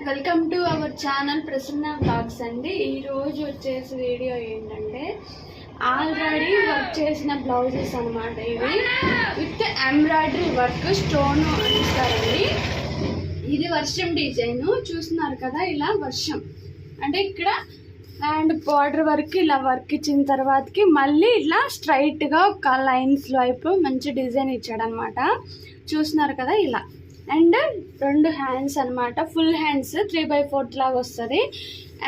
Welcome to our channel Prasanna blogs అండి. ఈరోజు వచ్చేసి వీడియో ఏంటంటే ఆల్రెడీ వర్క్ చేసిన బ్లౌజెస్ అనమాట. ఇవి విత్ ఎంబ్రాయిడరీ వర్క్ స్టోన్ అంటారండి. ఇది వర్షం డిజైన్ చూస్తున్నారు కదా, ఇలా వర్షం అంటే ఇక్కడ అండ్ బార్డర్ వర్క్ ఇలా వర్క్ ఇచ్చిన తర్వాతకి మళ్ళీ ఇలా స్ట్రైట్గా ఒక లైన్స్ వైపు మంచి డిజైన్ ఇచ్చాడనమాట. చూస్తున్నారు కదా ఇలా. అండ్ రెండు హ్యాండ్స్ అనమాట, ఫుల్ హ్యాండ్స్ 3/4 లాగా వస్తుంది.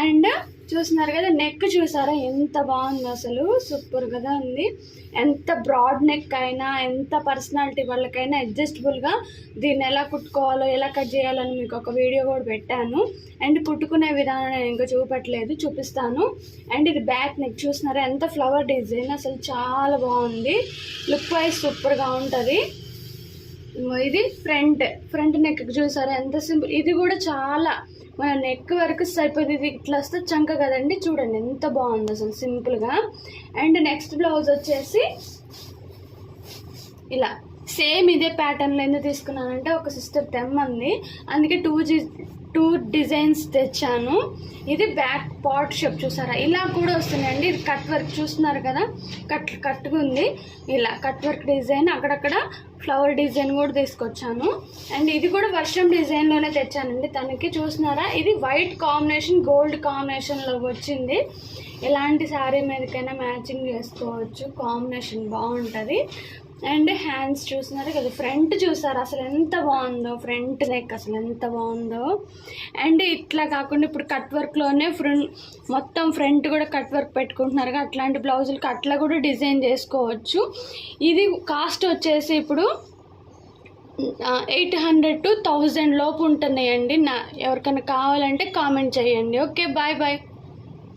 అండ్ చూస్తున్నారు కదా, నెక్ చూసారా ఎంత బాగుంది, అసలు సూపర్ కదా ఉంది. ఎంత బ్రాడ్ నెక్ అయినా ఎంత పర్సనాలిటీ వాళ్ళకైనా అడ్జస్టబుల్గా దీన్ని ఎలా కుట్టుకోవాలో ఎలా కట్ చేయాలని మీకు ఒక వీడియో కూడా పెట్టాను. అండ్ కుట్టుకునే విధానం నేను ఇంకా చూపెట్టలేదు, చూపిస్తాను. అండ్ ఇది బ్యాక్ నెక్ చూస్తున్నారా, ఎంత ఫ్లవర్ డిజైన్, అసలు చాలా బాగుంది. లుక్ వైజ్ సూపర్గా ఉంటుంది. ఇది ఫ్రంట్ నెక్ చూసారా ఎంత సింపుల్. ఇది కూడా చాలా మన నెక్ వరకు సరిపోతుంది. ఇది ఇట్లా వస్తే చంక కదండి, చూడండి ఎంత బాగుంది అసలు సింపుల్గా. అండ్ నెక్స్ట్ బ్లౌజ్ వచ్చేసి ఇలా సేమ్ ఇదే ప్యాటర్న్లో ఎందుకు తీసుకున్నానంటే ఒక సిస్టర్ తెమ్మంది, అందుకే టూ డిజైన్స్ తెచ్చాను. ఇది బ్యాక్ పాట్ షేప్ చూసారా, ఇలా కూడా వస్తున్నాయండి. ఇది కట్ వర్క్ చూస్తున్నారు కదా, కట్టుకుంది ఇలా కట్ వర్క్ డిజైన్, అక్కడక్కడ ఫ్లవర్ డిజైన్ కూడా తీసుకొచ్చాను. అండ్ ఇది కూడా వర్షం డిజైన్లోనే తెచ్చానండి తనకి. చూస్తున్నారా, ఇది వైట్ కాంబినేషన్ గోల్డ్ కాంబినేషన్లో వచ్చింది. ఎలాంటి శారీ మీదకైనా మ్యాచింగ్ చేసుకోవచ్చు, కాంబినేషన్ బాగుంటుంది. అండ్ హ్యాండ్స్ చూస్తున్నారు కదా, ఫ్రంట్ చూసారు అసలు ఎంత బాగుందో, ఫ్రంట్ నెక్ అసలు ఎంత బాగుందో. అండ్ ఇట్లా కాకుండా ఇప్పుడు కట్ వర్క్లోనే మొత్తం ఫ్రంట్ కూడా కట్ వర్క్ పెట్టుకుంటున్నారు కదా, అట్లాంటి బ్లౌజులకి అట్లా కూడా డిజైన్ చేసుకోవచ్చు. ఇది కాస్ట్ వచ్చేసి ఇప్పుడు 800 to 1000 లోపు ఉంటున్నాయండి. ఎవరికైనా కావాలంటే కామెంట్ చేయండి. Okay, bye bye.